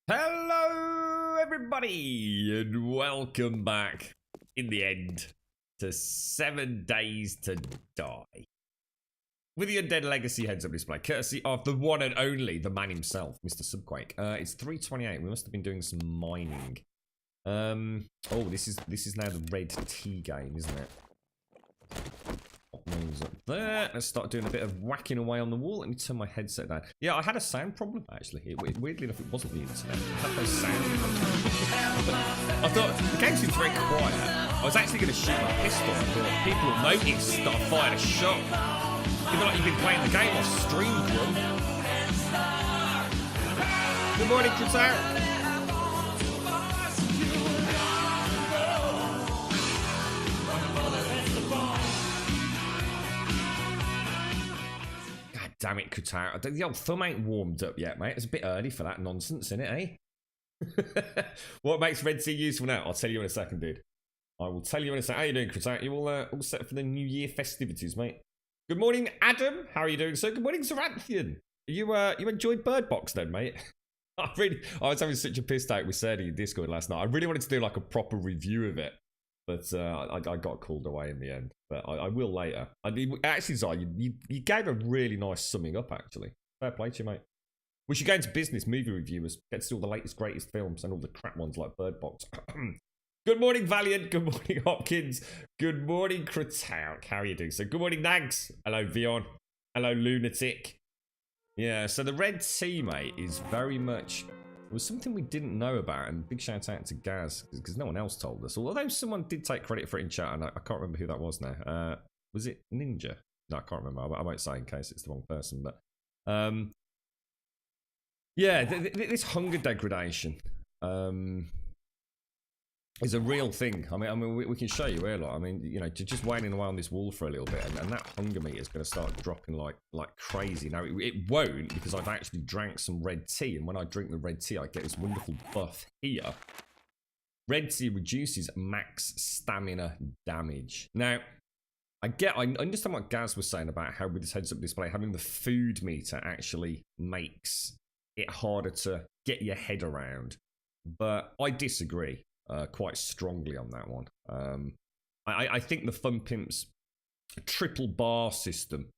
Hello, everybody, and welcome back, in the end, to 7 Days to Die. With the Undead Legacy heads-up display, courtesy of the one and only, the man himself, Mr. Subquake. It's 3:28. We must have been doing some mining. Oh, this is now the red tea game, isn't it? What moves up there? Let's start doing a bit of whacking away on the wall. Let me turn my headset down. Yeah, I had a sound problem, actually. Weirdly enough, it wasn't the internet. I had no sound. I thought, the game seems very quiet. I was actually going to shoot my pistol. I thought, people will notice that I fired a shot. You feel like you've been playing the game off stream, Grum. Good morning, Chris. Damn it, Qatar. The old thumb ain't warmed up yet, mate. It's a bit early for that nonsense, isn't it, eh? What makes Red Sea useful now? I'll tell you in a second, dude. I will tell you in a second. How you doing, Qatar? You all set for the New Year festivities, mate? Good morning, Adam. How are you doing, sir? Good morning, Zaranthian. You enjoyed Bird Box then, mate? I was having such a piss take with Serdi in Discord last night. I really wanted to do like a proper review of it. But I got called away in the end. But I will later. Actually, Zai, you gave a really nice summing up, actually. Fair play to you, mate. We should go into business, movie reviewers. Get to see all the latest, greatest films and all the crap ones like Bird Box. Good morning, Valiant. Good morning, Hopkins. Good morning, Kratauk. How are you doing? So, good morning, Nags. Hello, Vion. Hello, Lunatic. Yeah, so the red tea, mate, is very much... It was something we didn't know about, and big shout out to Gaz, because no one else told us. Although someone did take credit for it in chat, and I can't remember who that was now. Was it Ninja? No, I can't remember. I won't say in case it's the wrong person. But yeah, this hunger degradation is a real thing. I mean, we can show you here. Like, I mean, you know, just waiting away on this wall for a little bit, and that hunger meter is going to start dropping like crazy. Now, it won't, because I've actually drank some red tea, and when I drink the red tea, I get this wonderful buff here. Red tea reduces max stamina damage. Now, I understand what Gaz was saying about how with this heads-up display, having the food meter actually makes it harder to get your head around, but I disagree. Quite strongly on that one. I think the Fun Pimp's triple bar system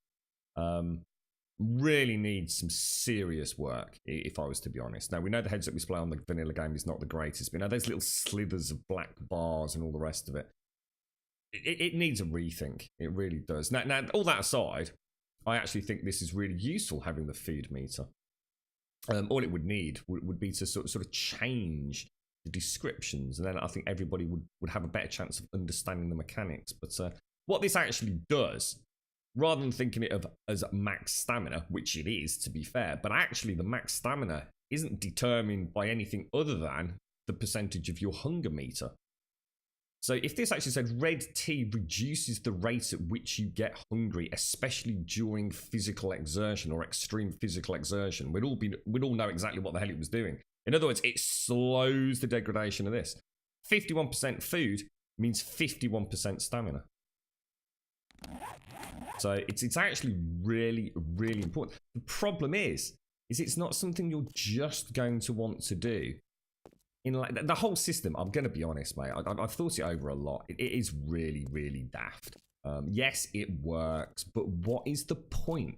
really needs some serious work, if I was to be honest. Now, we know the heads-up display on the vanilla game is not the greatest, but you know, there's little slithers of black bars and all the rest of it. It needs a rethink. It really does. Now, all that aside, I actually think this is really useful, having the food meter. All it would need would be to sort of change the descriptions, and then I think everybody would have a better chance of understanding the mechanics. But what this actually does, rather than thinking it of as max stamina, which it is, to be fair, but actually the max stamina isn't determined by anything other than the percentage of your hunger meter. So if this actually said red tea reduces the rate at which you get hungry, especially during physical exertion or extreme physical exertion, we'd all know exactly what the hell it was doing. In other words, it slows the degradation of this. 51% food means 51% stamina. So it's actually really, really important. The problem is it's not something you're just going to want to do. In like the whole system, I'm going to be honest, mate. I've thought it over a lot. It is really, really daft. Yes, it works, but what is the point?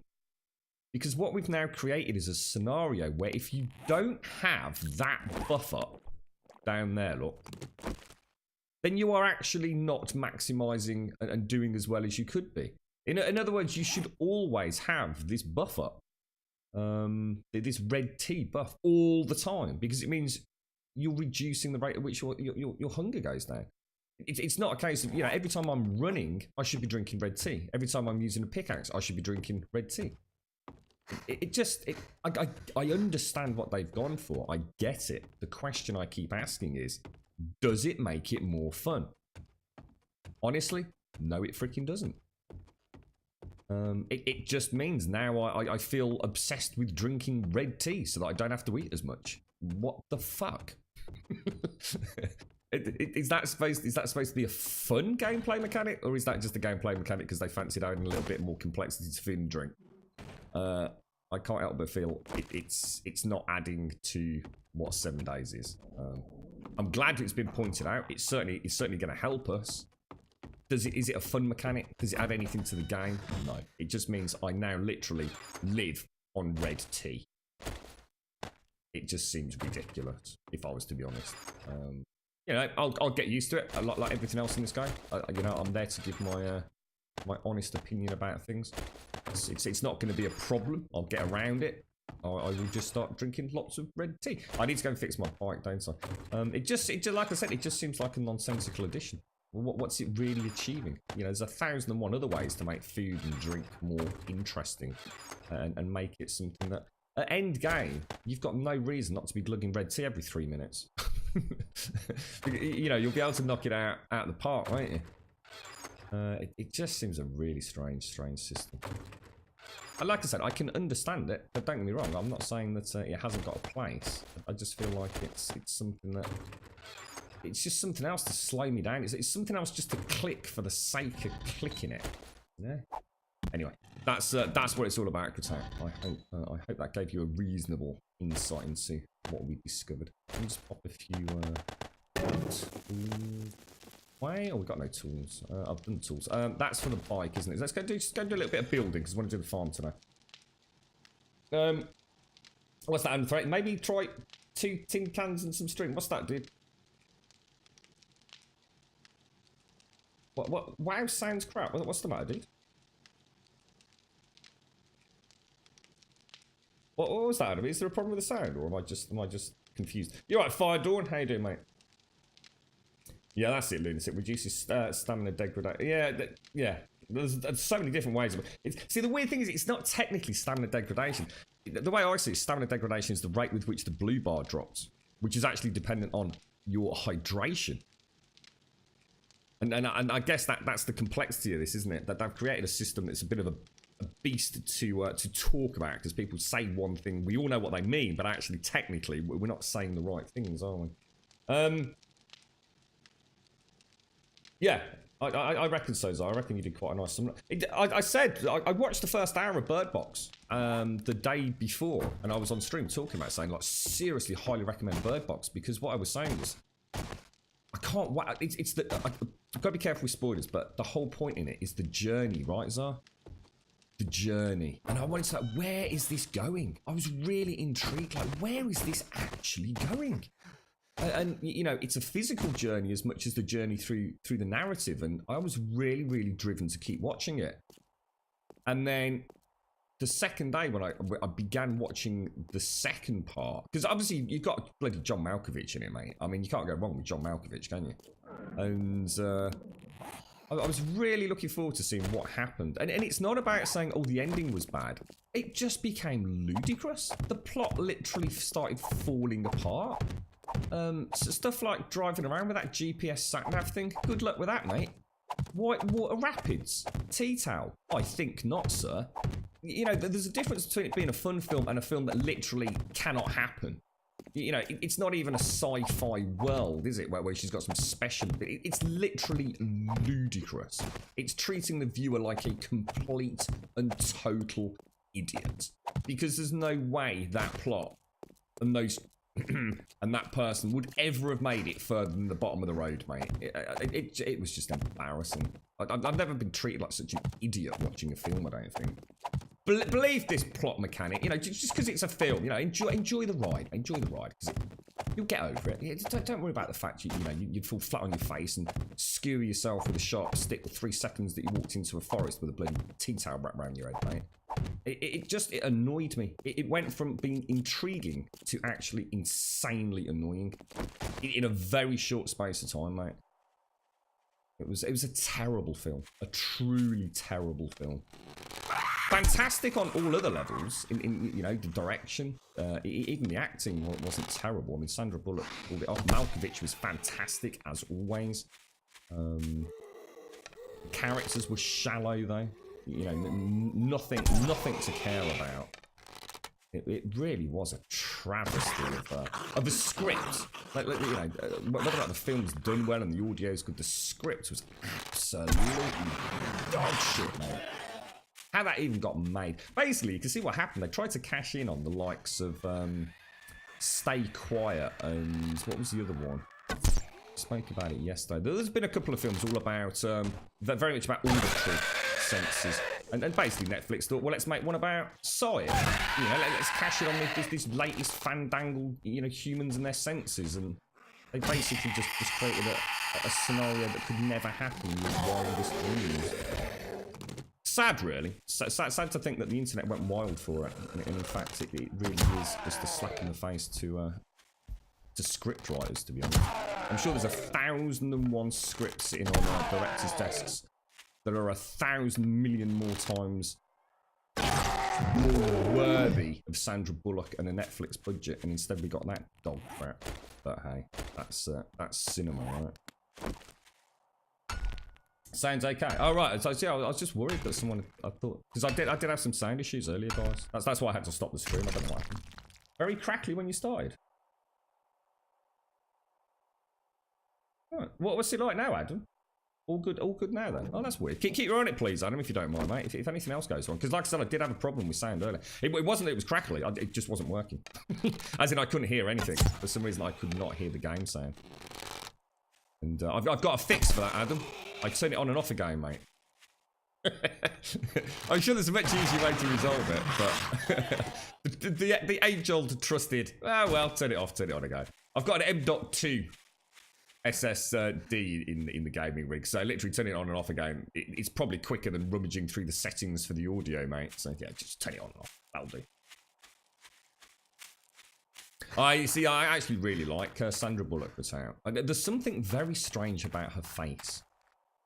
Because what we've now created is a scenario where if you don't have that buffer down there, look, then you are actually not maximizing and doing as well as you could be. In other words, you should always have this buffer, this red tea buff all the time, because it means you're reducing the rate at which your hunger goes down. It's not a case of, you know, every time I'm running, I should be drinking red tea. Every time I'm using a pickaxe, I should be drinking red tea. I understand what they've gone for. I get it. The question I keep asking is, does it make it more fun? Honestly, no, it freaking doesn't. It just means now I feel obsessed with drinking red tea so that I don't have to eat as much. What the fuck? Is that supposed to be a fun gameplay mechanic, or is that just a gameplay mechanic because they fancied adding a little bit more complexity to food and drink? I can't help but feel it's not adding to what 7 days is. I'm glad it's been pointed out. It's certainly going to help us. Is it a fun mechanic? Does it add anything to the game? No. It just means I now literally live on red tea. It just seems ridiculous, if I was to be honest. You know, I'll get used to it. Like everything else in this game. You know, I'm there to give my my honest opinion about things. It's not going to be a problem. I'll get around it. I will just start drinking lots of red tea. I need to go and fix my bike, don't I? It just like I said, it just seems like a nonsensical addition. What's it really achieving? You know, there's 1,001 other ways to make food and drink more interesting and make it something that, at end game, you've got no reason not to be glugging red tea every 3 minutes. You know, you'll be able to knock it out of the park, won't you? It just seems a really strange system. And like I said, I can understand it, but don't get me wrong, I'm not saying that it hasn't got a place. I just feel like it's something that... It's just something else to slow me down. It's something else just to click for the sake of clicking it. Yeah. Anyway, that's what it's all about, Kratak. I hope that gave you a reasonable insight into what we discovered. Let me just pop a few tools away. Oh, we've got no tools. I've done tools. That's for the bike, isn't it? Let's just go do a little bit of building because I want to do the farm today. What's that, Anthony? Maybe try 2 tin cans and some string. What's that, dude? What? Wow, sounds crap. What's the matter, dude? What was that? Is there a problem with the sound, or am I just confused? You're right, Fire Dawn. How you doing, mate? Yeah, that's it, Lunatic. Reduces stamina degradation. Yeah. There's so many different ways of it. See, the weird thing is, it's not technically stamina degradation. The way I see it, stamina degradation is the rate with which the blue bar drops, which is actually dependent on your hydration. And I guess that's the complexity of this, isn't it? That they've created a system that's a bit of a beast to talk about, because people say one thing, we all know what they mean, but actually, technically, we're not saying the right things, are we? Yeah, I reckon so, Zara. I reckon you did quite a nice... I said, I watched the first hour of Bird Box the day before, and I was on stream talking about saying, like, seriously highly recommend Bird Box, because what I was saying was, I can't... I've got to be careful with spoilers, but the whole point in it is the journey, right, Zara? The journey. And I wanted to know, where is this going? I was really intrigued, like, where is this actually going? And you know, it's a physical journey as much as the journey through the narrative, and I was really driven to keep watching it. And then the second day when I began watching the second part, because obviously you've got bloody John Malkovich in it, mate. I mean, you can't go wrong with John Malkovich, can you? And I was really looking forward to seeing what happened. And it's not about saying, oh, the ending was bad. It just became ludicrous. The plot literally started falling apart. So stuff like driving around with that GPS sat-nav thing, good luck with that, mate. Whitewater Rapids? Tea towel? I think not, sir. You know, there's a difference between it being a fun film and a film that literally cannot happen. You know, it's not even a sci-fi world, is it, where she's got some special... It's literally ludicrous. It's treating the viewer like a complete and total idiot. Because there's no way that plot and those... and that person would ever have made it further than the bottom of the road, mate. It was just embarrassing. I've never been treated like such an idiot watching a film, I don't think. Believe this plot mechanic, you know, just because it's a film, you know, enjoy the ride. Enjoy the ride, because you'll get over it. Don't worry about the fact you'd fall flat on your face and skewer yourself with a sharp stick the 3 seconds that you walked into a forest with a bloody tea towel wrapped around your head, mate. It annoyed me. It went from being intriguing to actually insanely annoying in a very short space of time, mate. It was a terrible film, a truly terrible film. Fantastic on all other levels. In you know, the direction, even the acting wasn't terrible. I mean, Sandra Bullock pulled it off. Malkovich was fantastic as always. Characters were shallow though. You know, nothing to care about. It really was a travesty of the script. Like, you know, whether or not the film's done well and the audio's good, the script was absolutely dog shit, mate. how that even got made. Basically, you can see what happened. They tried to cash in on the likes of Stay Quiet and what was the other one? Spoke about it yesterday. There's been a couple of films all about very much about auditory senses, and basically Netflix thought, well, let's make one about sight. You know, let's cash it on this latest fandangled, you know, humans and their senses, and they basically just created a scenario that could never happen in the wildest dreams. Sad, really. Sad to think that the internet went wild for it, and in fact, it really is just a slap in the face to script writers, to be honest. I'm sure there's 1,001 scripts sitting on our directors' desks that are 1,000 million more times more worthy of Sandra Bullock and a Netflix budget, and instead we got that dog crap. But hey, that's cinema, right? Sounds okay. Oh right, so yeah, I was just worried that someone. I thought because I did have some sound issues earlier, guys. That's why I had to stop the stream. I don't know what happened. Very crackly when you started. Right. What's it like now, Adam? All good now then. Oh, that's weird. Keep your on it, please, Adam, if you don't mind, mate. If anything else goes wrong, because like I said, I did have a problem with sound earlier. It wasn't. It was crackly. It just wasn't working. As in, I couldn't hear anything. For some reason, I could not hear the game sound. And I've got a fix for that, Adam. I turn it on and off again, mate. I'm sure there's a much easier way to resolve it, but the age-old trusted. Oh well, turn it off, turn it on again. I've got an M.2 SSD in the gaming rig, so literally turning it on and off again. It's probably quicker than rummaging through the settings for the audio, mate. So yeah, just turn it on and off. That'll do. I actually really like Sandra Bullock was out. There's something very strange about her face.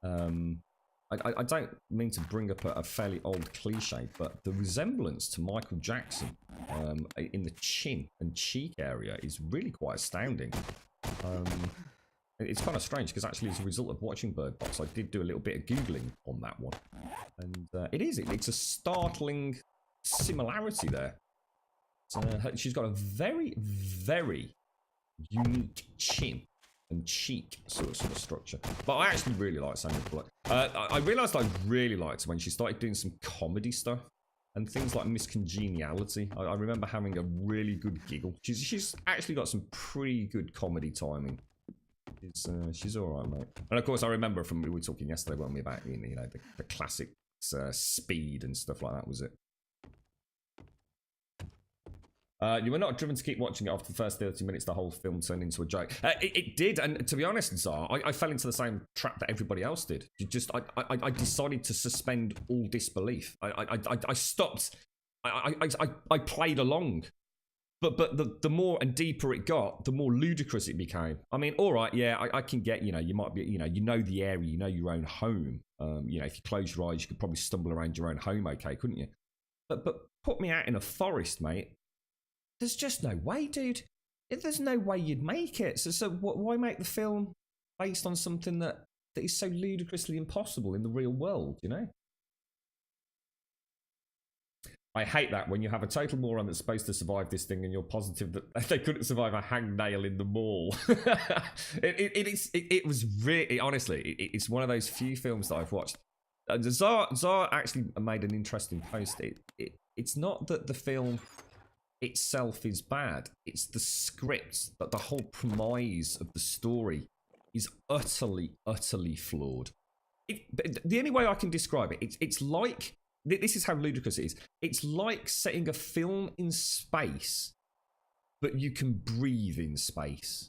I don't mean to bring up a fairly old cliche, but the resemblance to Michael Jackson in the chin and cheek area is really quite astounding. It's kind of strange because actually, as a result of watching Bird Box, I did do a little bit of googling on that one, and it's a startling similarity there. She's got a very, very unique chin and cheek sort of structure. But I actually really like Sandra Bullock. I realised I really liked when she started doing some comedy stuff and things like Miss Congeniality. I remember having a really good giggle. She's actually got some pretty good comedy timing. She's all right, mate. And of course, I remember we were talking yesterday, weren't we, about the classic Speed and stuff like that, was it? You were not driven to keep watching it after the first 30 minutes. The whole film turned into a joke. It did, and to be honest, Zar, I fell into the same trap that everybody else did. I decided to suspend all disbelief. I stopped. I played along, but the more and deeper it got, the more ludicrous it became. I mean, all right, yeah, I can get, you might be, you know the area, you know your own home. If you close your eyes, you could probably stumble around your own home, okay, couldn't you? But put me out in a forest, mate. There's just no way, dude. There's no way you'd make it. So why make the film based on something that is so ludicrously impossible in the real world, you know? I hate that when you have a total moron that's supposed to survive this thing and you're positive that they couldn't survive a hangnail in the mall. It was really, honestly, it's one of those few films that I've watched. Zara actually made an interesting post. It's not that the film itself is bad, it's the script, that the whole premise of the story is utterly flawed. The only way I can describe it, it's like, this is how ludicrous it is, it's like setting a film in space but you can breathe in space.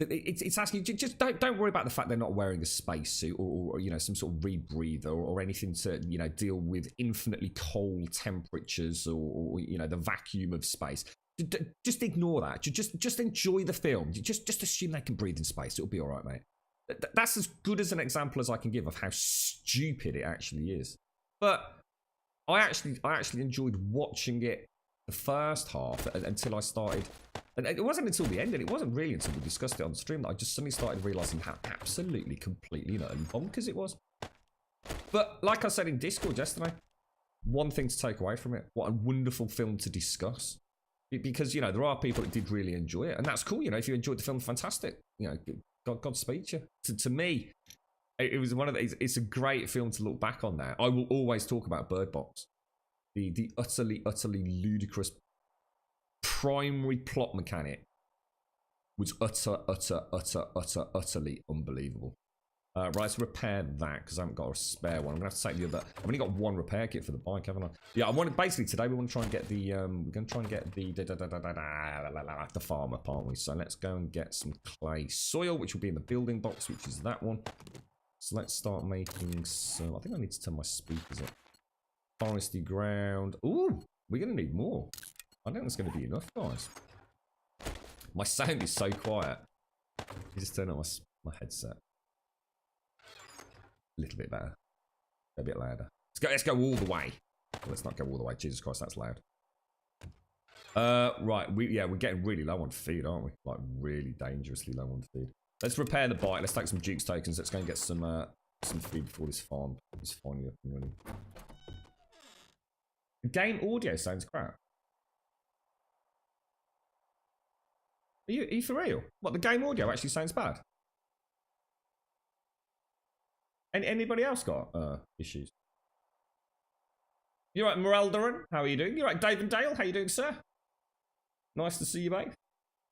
It's asking you, just don't worry about the fact they're not wearing a spacesuit or some sort of rebreather or anything to deal with infinitely cold temperatures or the vacuum of space. Just ignore that. Just enjoy the film. Just assume they can breathe in space. It'll be all right, mate. That's as good as an example as I can give of how stupid it actually is. But I actually enjoyed watching it the first half until I started. And it wasn't until the end, and it wasn't really until we discussed it on the stream that I just suddenly started realising how absolutely, completely, and utterly bonkers it was. But like I said in Discord yesterday, one thing to take away from it, what a wonderful film to discuss. Because, there are people that did really enjoy it, and that's cool, if you enjoyed the film, fantastic. Godspeed to you. To me, It was one of the, it's a great film to look back on now. I will always talk about Bird Box. The utterly ludicrous primary plot mechanic was utterly unbelievable. Right, let's repair that because I haven't got a spare one. I'm gonna have to take the other. I've only got one repair kit for the bike, haven't I? Yeah, I want basically today we want to try and get the we're gonna try and get the farmer, aren't we? So let's go and get some clay soil, which will be in the building box, which is that one. So let's start making some. I think I need to turn my speakers up. Foresty ground. Ooh, we're gonna need more. I don't think it's gonna be enough, guys. My sound is so quiet. You just turn on my headset. A little bit better. A bit louder. Let's go all the way. Let's not go all the way. Jesus Christ, that's loud. Right. We're getting really low on feed, aren't we? Like really dangerously low on feed. Let's repair the bike. Let's take some Duke's tokens. Let's go and get some feed before this farm is finally up and running. The game audio sounds crap. Are you for real? What, the game audio actually sounds bad? Anybody else got issues? You right, Moreldaran? How are you doing? You right, Dave and Dale? How you doing, sir? Nice to see you, mate.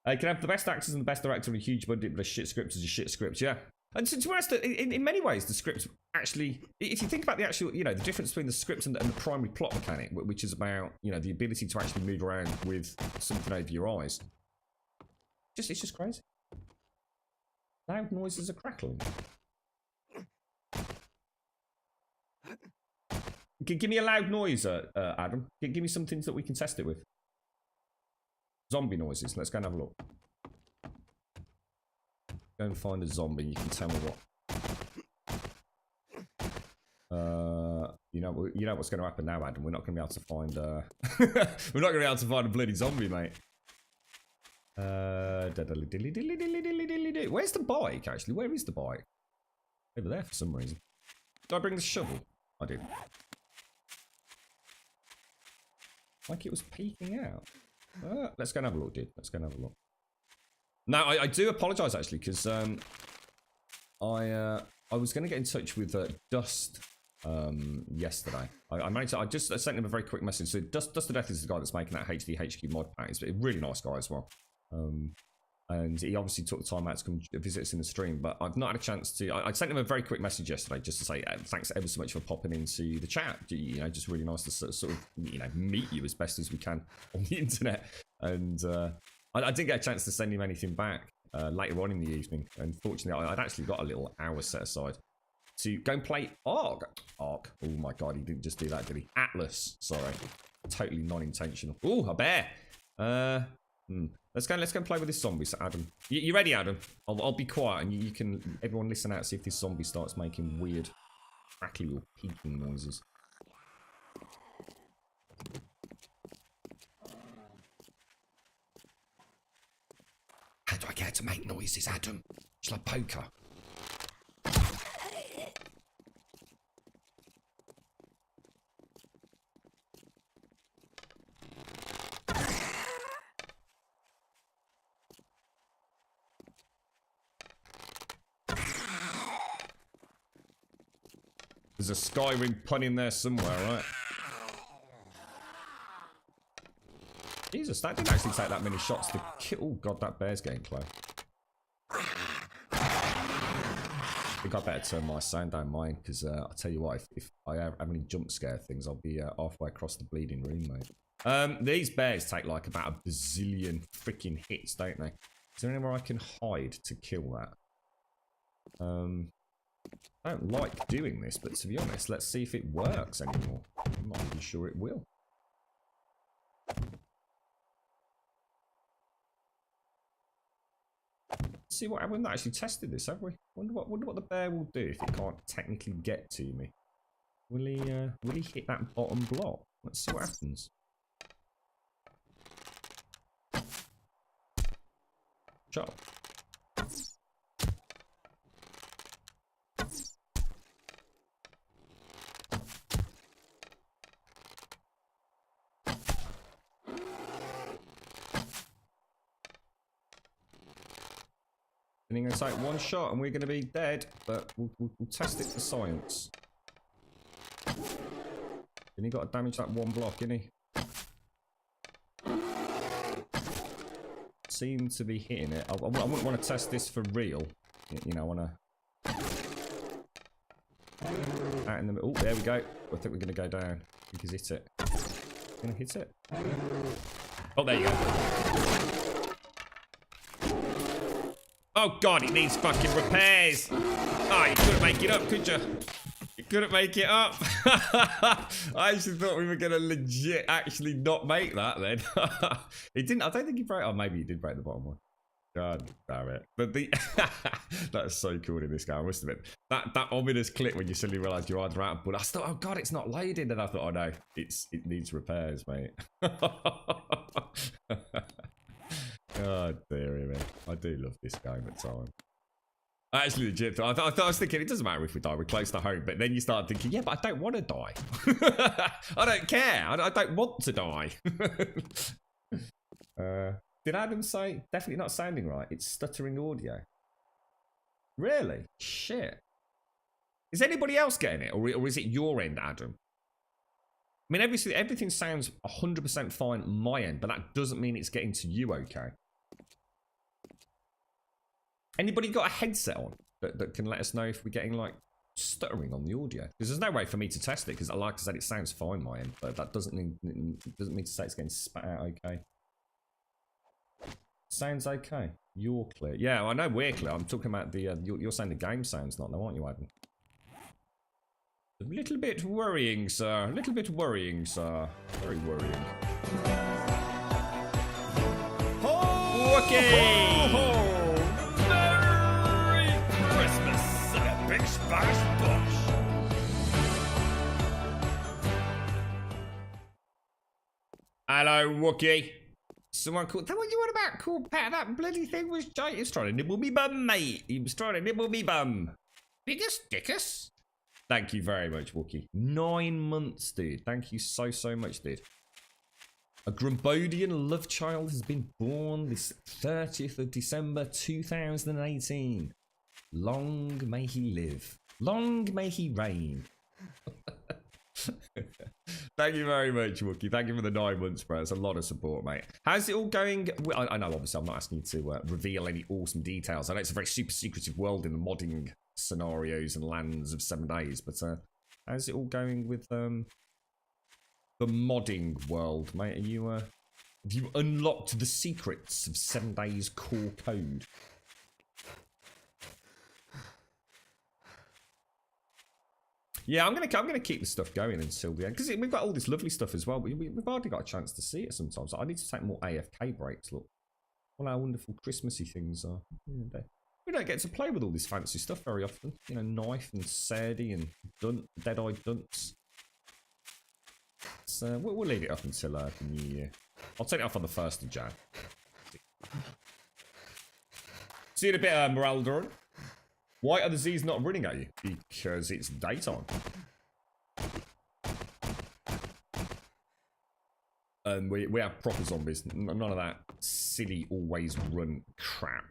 You can have the best actors and the best director and a huge budget, but a shit script is a shit script, yeah. And to be honest, in many ways, the script actually, if you think about the actual, the difference between the script and the primary plot mechanic, which is about, the ability to actually move around with something over your eyes. It's just crazy. Loud noises are crackling. Give me a loud noise, Adam. Give me some things that we can test it with. Zombie noises. Let's go and have a look. Go and find a zombie. You can tell me what. You know what's going to happen now, Adam. We're not going to be able to find. We're not going to be able to find a bloody zombie, mate. Where's the bike? Actually, where is the bike? Over there for some reason. Did I bring the shovel? I did. Like it was peeking out. Let's go and have a look, dude. Let's go and have a look. Now, I do apologise actually, because I was going to get in touch with Dust yesterday. I managed to, I just sent him a very quick message. So Dust to Death is the guy that's making that HDHQ mod pack. He's a really nice guy as well. And he obviously took the time out to come visit us in the stream, but I've not had a chance to. I sent him a very quick message yesterday just to say thanks ever so much for popping into the chat. Just really nice to sort of meet you as best as we can on the internet. And I didn't get a chance to send him anything back later on in the evening. Unfortunately, I'd actually got a little hour set aside to go and play Ark. Oh my god, he didn't just do that, did he? Atlas, sorry, totally non-intentional. Oh, a bear. Let's go and play with this zombie. So Adam, you ready, Adam? I'll be quiet and you can everyone listen out, see if this zombie starts making weird crackly or peaking noises. How do I get to make noises, Adam? Shall I poke her? There's a Skyrim pun in there somewhere, right? Jesus, that didn't actually take that many shots to kill. Oh god, that bear's getting close. I think I better turn my sound down mine, because I'll tell you what, if I have any jump scare things, I'll be halfway across the bleeding room, mate. These bears take like about a bazillion freaking hits, don't they? Is there anywhere I can hide to kill that? I don't like doing this, but to be honest, let's see if it works anymore. I'm not really sure it will. Let's see what we've not actually tested this, have we? Wonder what the bear will do if it can't technically get to me. Will he hit that bottom block? Let's see what happens. Shut up. only going to take one shot and we're going to be dead, but we'll test it for science. And he got to damage that one block, didn't he? Seem to be hitting it. I wouldn't want to test this for real. You know, I want to... Out in the middle. Oh, there we go. I think we're going to go down. I think he's hit it. Going to hit it. Oh, there you go. Oh, God, it needs fucking repairs. Oh, you couldn't make it up, could you? You couldn't make it up. I actually thought we were going to legit actually not make that then. He didn't. I don't think he broke. Oh, maybe he did break the bottom one. God damn it. But the that's so cool in this game, I must admit. That ominous clip when you suddenly realise you're either out of blood. I thought, oh God, it's not loading. And I thought, oh no, it needs repairs, mate. God dearie me. I do love this game at times. Actually, legit, I was thinking it doesn't matter if we die, we're close to home. But then you start thinking, yeah, but I don't want to die. I don't care. I don't want to die. Did Adam say definitely not sounding right? It's stuttering audio. Really? Shit. Is anybody else getting it, or is it your end, Adam? I mean, everything sounds 100% fine on my end, but that doesn't mean it's getting to you okay. Anybody got a headset on that can let us know if we're getting, like, stuttering on the audio? Because there's no way for me to test it, because like I said, it sounds fine on my end, but that doesn't mean to say it's getting spat out okay. Sounds okay. You're clear. Yeah, I know we're clear. I'm talking about the, you're saying the game sounds not, though, aren't you, Adam? A little bit worrying, sir. A little bit worrying, sir. Very worrying. Okay! Ho, ho, ho. Merry Christmas, big splash bush. Hello, Wookie. Someone called. What you want about, cool Pat? That bloody thing was giant. He was trying to nibble me bum, mate. He was trying to nibble me bum. Biggest dickus. Thank you very much, Wookie. 9 months, dude. Thank you so much, dude. A Grumbodian love child has been born this 30th of December 2018. Long may he live. Long may he reign. Thank you very much, Wookie. Thank you for the 9 months, bro. It's a lot of support, mate. How's it all going? Well, I know, obviously, I'm not asking you to reveal any awesome details. I know it's a very super secretive world in the modding scenarios and lands of 7 days, but how's it all going with the modding world, mate? Are you have you unlocked the secrets of 7 days core code? Yeah, I'm gonna keep the stuff going until the end, because we've got all this lovely stuff as well, but we've hardly got a chance to see it sometimes. I need to take more AFK breaks. Look, all our wonderful Christmassy things are. We don't get to play with all this fancy stuff very often. You know, knife and Sadie and dead-eyed dunce. So we'll leave it up until the new year. I'll take it off on the 1st of Jan. See you in a bit, Moraldoran. Why are the Z's not running at you? Because it's daytime. And we have proper zombies. None of that silly always run crap.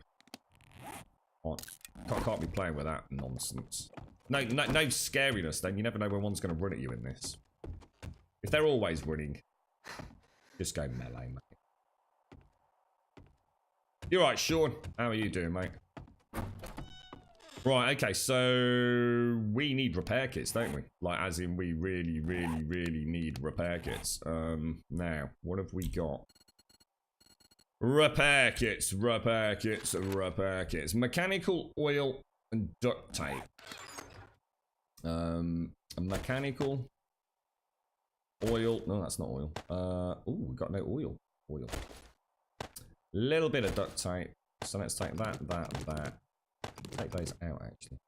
Can't be playing with that nonsense. No scariness, then. You never know when one's going to run at you in this. If they're always running, just go melee, mate. You're right, Sean. How are you doing, mate? Right, okay, so we need repair kits, don't we? Like, as in, we really need repair kits. Now, what have we got? Repair kits. Mechanical, oil, and duct tape. Mechanical, oil. No, that's not oil. Oh, we've got no oil. Little bit of duct tape. So let's take that. Take those out, actually.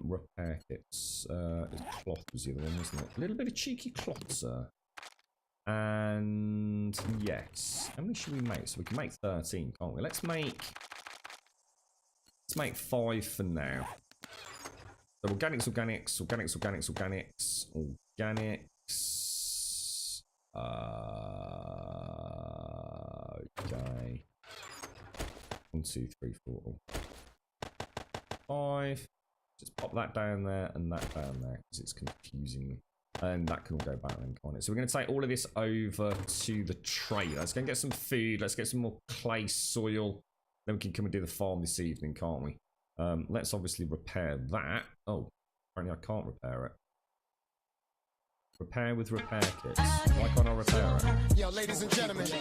Repair kits. Cloth was the other one, wasn't it? A little bit of cheeky cloth, sir. And yes. How many should we make? So we can make 13, can't we? Let's make 5 for now. So organics. Okay. 1, 2, 3, 4, 5. Just pop that down there and that down there because it's confusing. And that can all go back then, can't it? So we're going to take all of this over to the trailer. Let's go and get some food. Let's get some more clay soil. Then we can come and do the farm this evening, can't we? Let's obviously repair that. Oh, apparently I can't repair it. Repair with repair kits. Why can't I repair it? Yo, ladies and gentlemen, we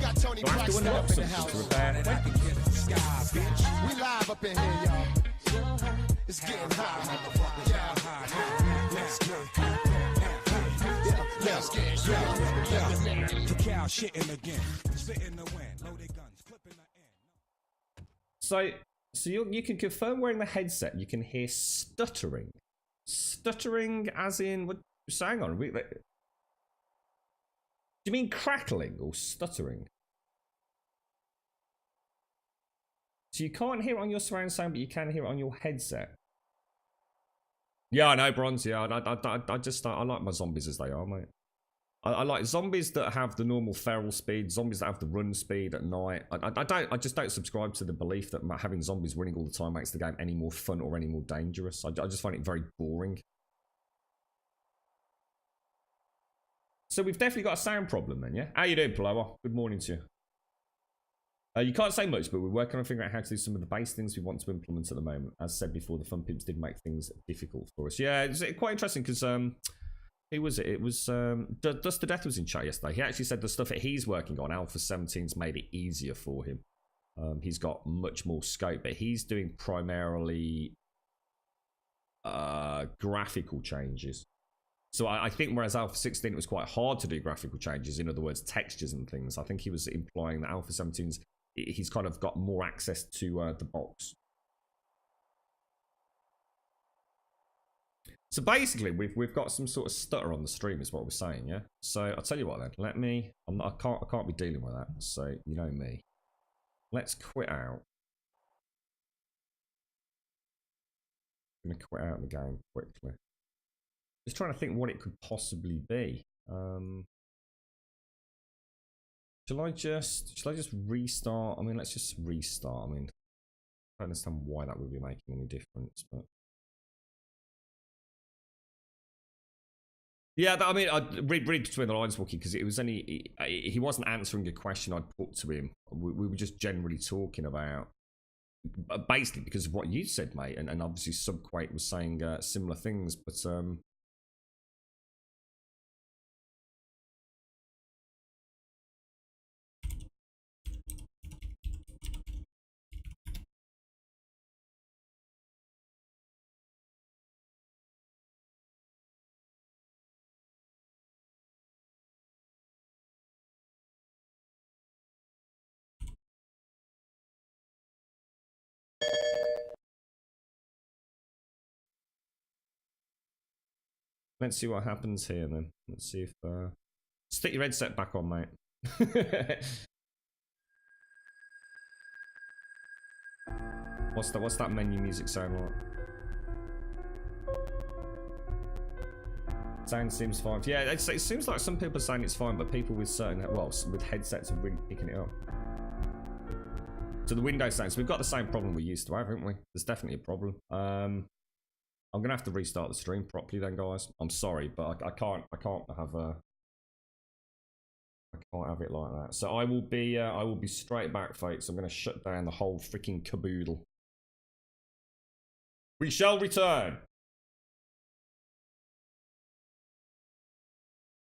got Tony Price up in the house. To repair. We live up in here, y'all. It's getting hot. So you can confirm wearing the headset. You can hear stuttering. Stuttering, as in what? So hang on. Do you mean crackling or stuttering? So you can't hear it on your surround sound, but you can hear it on your headset. Yeah, I know, Bronze. Yeah, I like my zombies as they are, mate. I like zombies that have the normal feral speed, zombies that have the run speed at night. I just don't subscribe to the belief that having zombies running all the time makes the game any more fun or any more dangerous. I just find it very boring. So we've definitely got a sound problem then, yeah? How you doing, Paloa? Good morning to you. You can't say much, but we're working on figuring out how to do some of the base things we want to implement at the moment. As said before, the Fun Pimps did make things difficult for us. Yeah, it's quite interesting because, who was it? It was, Dust to Death was in chat yesterday. He actually said the stuff that he's working on, Alpha 17's made it easier for him. He's got much more scope, but he's doing primarily graphical changes. So I think whereas Alpha 16 it was quite hard to do graphical changes, in other words, textures and things, I think he was implying that Alpha 17's, he's kind of got more access to the box. So basically, we've got some sort of stutter on the stream, is what we're saying, yeah. So I'll tell you what then. Let me. I can't be dealing with that. So you know me. Let's quit out. I'm gonna quit out the game quickly. Just trying to think what it could possibly be. Shall I just restart? I mean, let's just restart. I mean, I don't understand why that would be making any difference, but. Yeah, I mean, I'd read between the lines, Wookie, because it was only he wasn't answering a question I'd put to him. We were just generally talking about, basically because of what you said, mate, and obviously Subquake was saying similar things, but let's see what happens here then. Let's see if stick your headset back on, mate. What's that menu music sound like? Sound seems fine. Yeah, it seems like some people are saying it's fine, but people with certain, well, with headsets are really picking it up. So the Windows sounds, we've got the same problem we used to have, haven't we? There's definitely a problem. I'm gonna have to restart the stream properly then, guys. I'm sorry, but I can't have it like that. So I will be straight back, folks. I'm gonna shut down the whole freaking caboodle. We shall return.